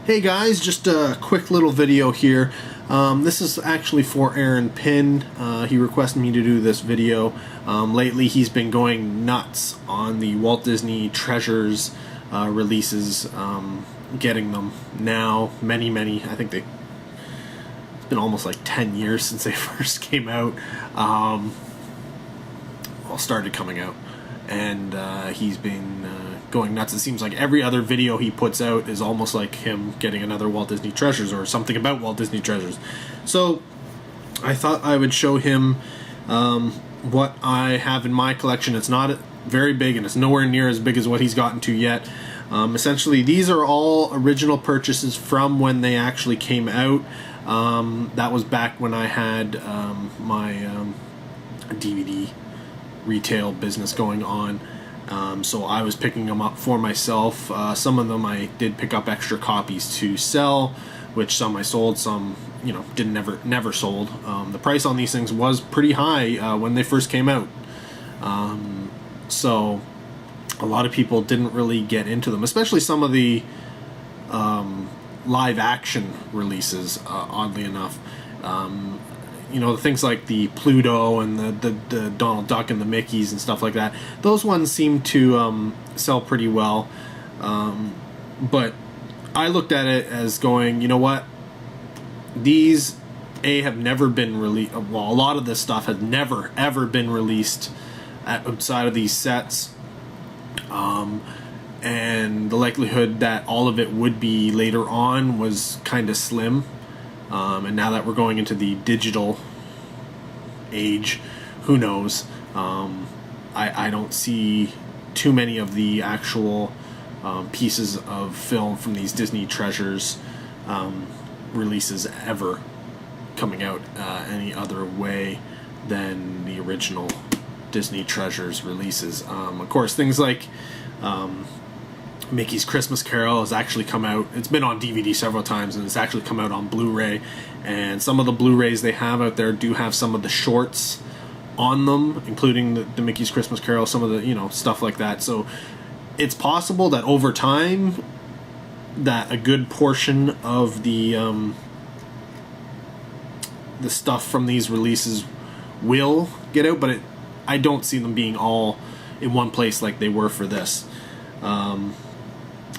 Hey guys, just a quick little video here. This is actually for Pynn. He requested me to do this video. Lately he's been going nuts on the Walt Disney Treasures releases, getting them now. Many, I think it's been almost like 10 years since they first came out. Started coming out. And he's been going nuts. It seems like every other video he puts out is almost like him getting another Walt Disney Treasures or something about Walt Disney Treasures. So I thought I would show him what I have in my collection. It's not very big and it's nowhere near as big as what he's gotten to yet. Essentially, these are all original purchases from when they actually came out. That was back when I had my DVD retail business going on. So I was picking them up for myself. Some of them I did pick up extra copies to sell, which some I sold, some never sold. The price on these things was pretty high when they first came out. So a lot of people didn't really get into them, especially some of the live action releases, oddly enough. Things like the Pluto and the Donald Duck and the Mickeys and stuff like that. Those ones seem to sell pretty well. But I looked at it as going, you know what? These, have never been released. Well, a lot of this stuff has never, ever been released outside of these sets. And the likelihood that all of it would be later on was kind of slim. And now that we're going into the digital age, who knows? I don't see too many of the actual pieces of film from these Disney Treasures releases ever coming out any other way than the original Disney Treasures releases. Of course, things like Mickey's Christmas Carol has actually come out. It's been on DVD several times, and it's actually come out on Blu-ray. And some of the Blu-rays they have out there do have some of the shorts on them, including the Mickey's Christmas Carol, some of the stuff like that. So it's possible that over time, that a good portion of the stuff from these releases will get out, but I don't see them being all in one place like they were for this.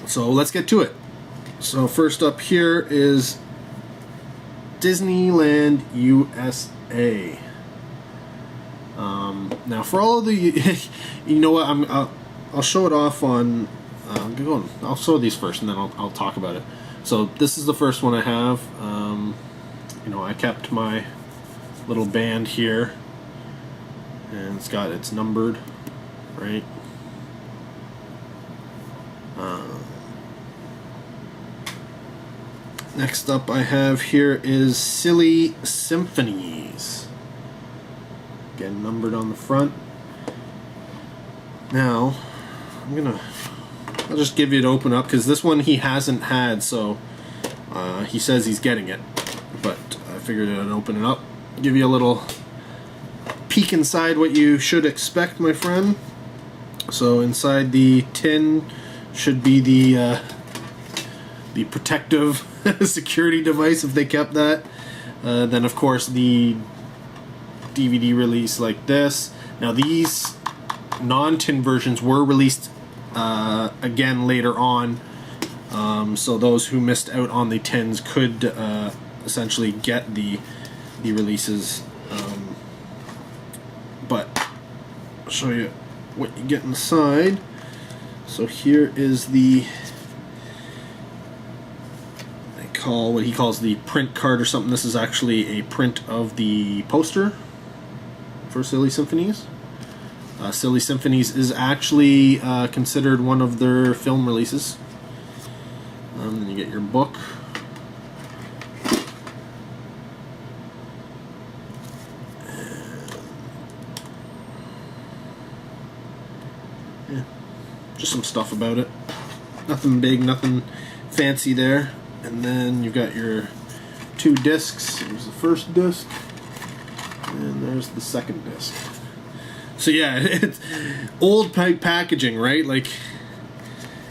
So let's get to it. So first up here is Disneyland USA. Now for all of the, you know what, I'll show it off on, I'll show these first and then I'll talk about it. So this is the first one I have. I kept my little band here, and it's numbered, right? Next up I have here is Silly Symphonies. Again, numbered on the front. Now, I'll just give you an open up, because this one he hasn't had, so he says he's getting it. But I figured I'd open it up, give you a little peek inside what you should expect, my friend. So inside the tin should be the protective security device, if they kept that. Then of course the DVD release like this. Now these non-tin versions were released again later on, so those who missed out on the tins could essentially get the releases. But I'll show you what you get inside. So here is what he calls the print card or something. This is actually a print of the poster for Silly Symphonies. Silly Symphonies is actually considered one of their film releases. Then you get your book. Yeah, just some stuff about it. Nothing big, nothing fancy there. And then you've got your two discs. Here's the first disc, and there's the second disc. So yeah, it's old packaging, right? Like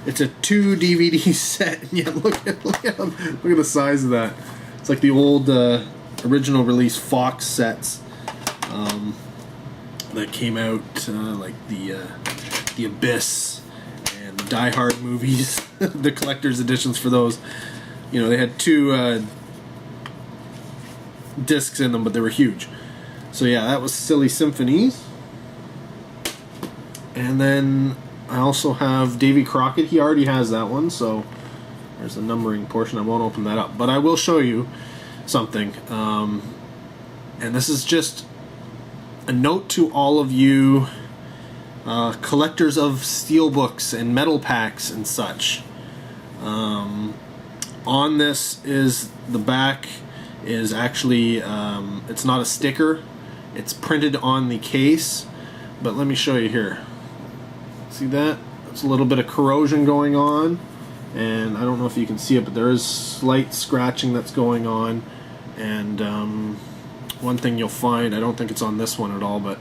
It's a 2 DVD set. Yeah, look at the size of that. It's like the old original release Fox sets that came out, like the Abyss and the Die Hard movies, the collector's editions for those. You know, they had 2 discs in them, but they were huge. So yeah, that was Silly Symphonies. And then I also have Davy Crockett. He already has that one, so there's the numbering portion. I won't open that up, but I will show you something. And this is just a note to all of you collectors of steelbooks and metal packs and such. On this is the back is actually it's not a sticker, it's printed on the case, but let me show you here. See that? There's a little bit of corrosion going on, and I don't know if you can see it, but there is slight scratching that's going on. And one thing you'll find, I don't think it's on this one at all, but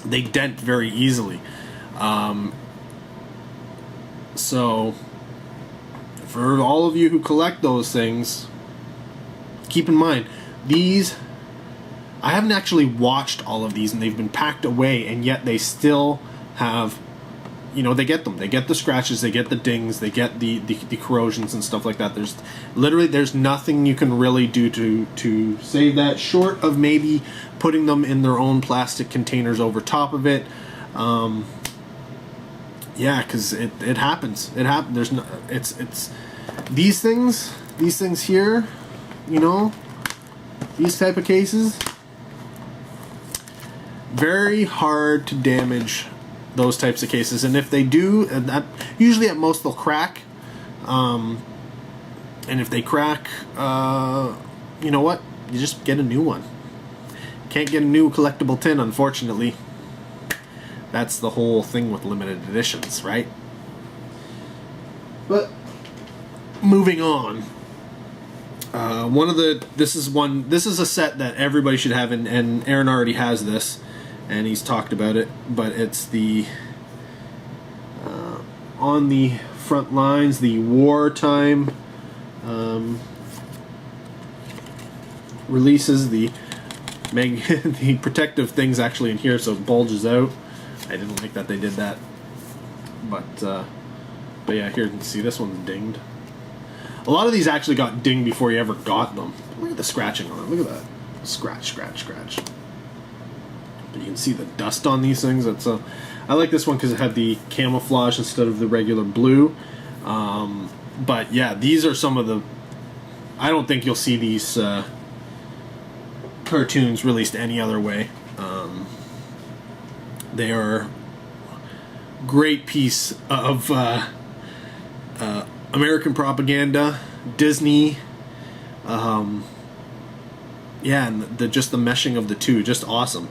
they dent very easily. So for all of you who collect those things, keep in mind, these, I haven't actually watched all of these, and they've been packed away, and yet they still have, you know, they get them. They get the scratches, they get the dings, they get the corrosions and stuff like that. There's literally, there's nothing you can really do to save that, short of maybe putting them in their own plastic containers over top of it. Yeah, because it happens. It happens. There's no, it's these things here, you know, these type of cases, very hard to damage those types of cases, and if they do, usually at most they'll crack, and if they crack, you know what, you just get a new one. Can't get a new collectible tin, unfortunately. That's the whole thing with limited editions, right? But moving on, this is a set that everybody should have, and Aaron already has this, and he's talked about it, but it's the On the Front Lines, the wartime releases, the protective things actually in here, so it bulges out. I didn't like that they did that, but yeah, here you can see this one's dinged. A lot of these actually got dinged before you ever got them. Look at the scratching on it. Look at that. Scratch, scratch, scratch. But you can see the dust on these things. That's I like this one because it had the camouflage instead of the regular blue. But yeah, these are some of the... I don't think you'll see these cartoons released any other way. They are great piece of American propaganda, Disney, yeah, and just the meshing of the two, just awesome.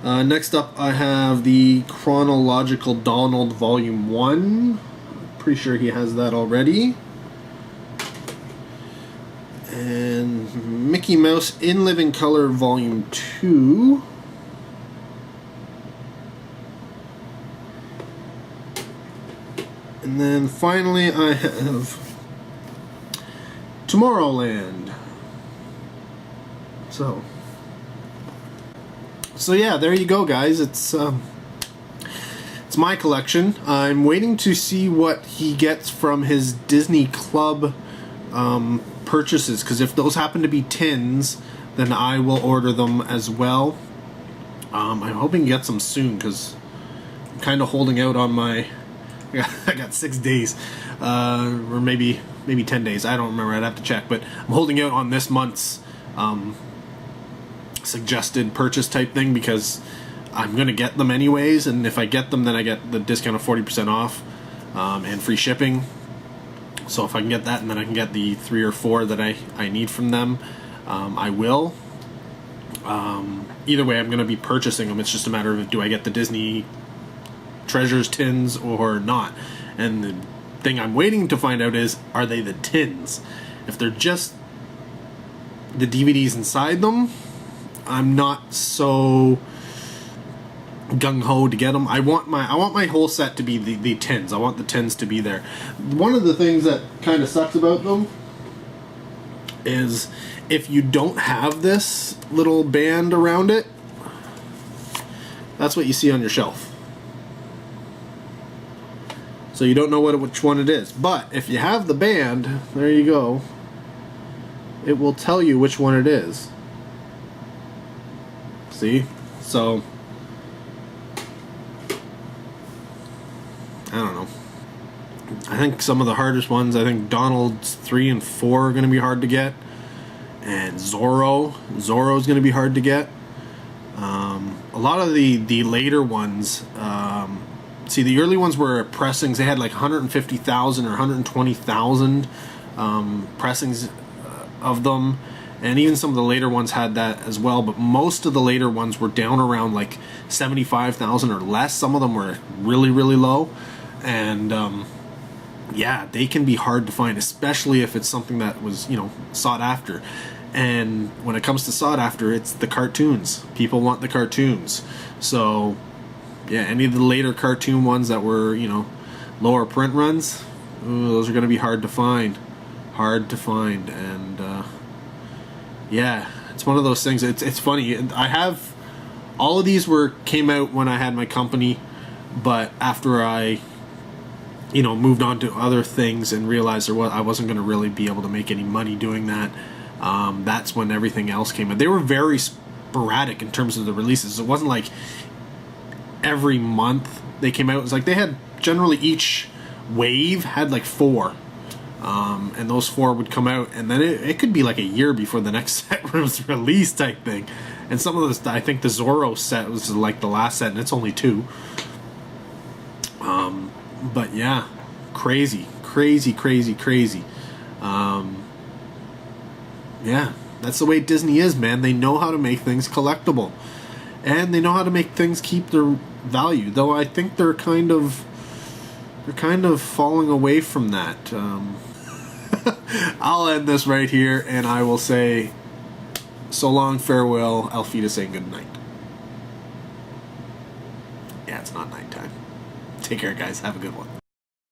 Next up, I have the Chronological Donald Volume 1. Pretty sure he has that already. And Mickey Mouse in Living Color Volume 2. And then finally I have Tomorrowland. So yeah, there you go, guys. It's my collection. I'm waiting to see what he gets from his Disney Club purchases, because if those happen to be tins, then I will order them as well. I'm hoping to get some soon, because I'm kind of holding out on my... I got 6 days, or maybe 10 days. I don't remember. I'd have to check. But I'm holding out on this month's suggested purchase type thing, because I'm going to get them anyways. And if I get them, then I get the discount of 40% off and free shipping. So if I can get that, and then I can get the 3 or 4 that I need from them, I will. Either way, I'm going to be purchasing them. It's just a matter of, do I get the Disney Treasures tins or not? And the thing I'm waiting to find out is, are they the tins? If they're just the DVDs inside them, I'm not so gung-ho to get them. I want my whole set to be the tins. I want the tins to be there. One of the things that kind of sucks about them is if you don't have this little band around it, that's what you see on your shelf. So you don't know which one it is. But if you have the band, there you go, it will tell you which one it is. See? So I don't know. I think some of the hardest ones, I think Donald's 3 and 4 are going to be hard to get. And Zorro's going to be hard to get. A lot of the later ones, see, the early ones were pressings. They had like 150,000 or 120,000 pressings of them. And even some of the later ones had that as well. But most of the later ones were down around like 75,000 or less. Some of them were really, really low. And yeah, they can be hard to find, especially if it's something that was, you know, sought after. And when it comes to sought after, it's the cartoons. People want the cartoons. So yeah, any of the later cartoon ones that were, you know, lower print runs, those are going to be hard to find. And yeah, it's one of those things. It's funny. I have all of these came out when I had my company, but after I, you know, moved on to other things and realized I wasn't going to really be able to make any money doing that. That's when everything else came out. They were very sporadic in terms of the releases. It wasn't like every month they came out. It was like they had generally each wave had like 4. And those 4 would come out, and then it could be like a year before the next set was released type thing. And some of those, I think the Zorro set was like the last set, and it's only 2. But yeah, crazy. Yeah, that's the way Disney is, man. They know how to make things collectible, and they know how to make things keep their value. Though I think they're kind of falling away from that. I'll end this right here, and I will say so long, farewell, auf Wiedersehen, good night. Yeah, it's not nighttime. Take care, guys. Have a good one.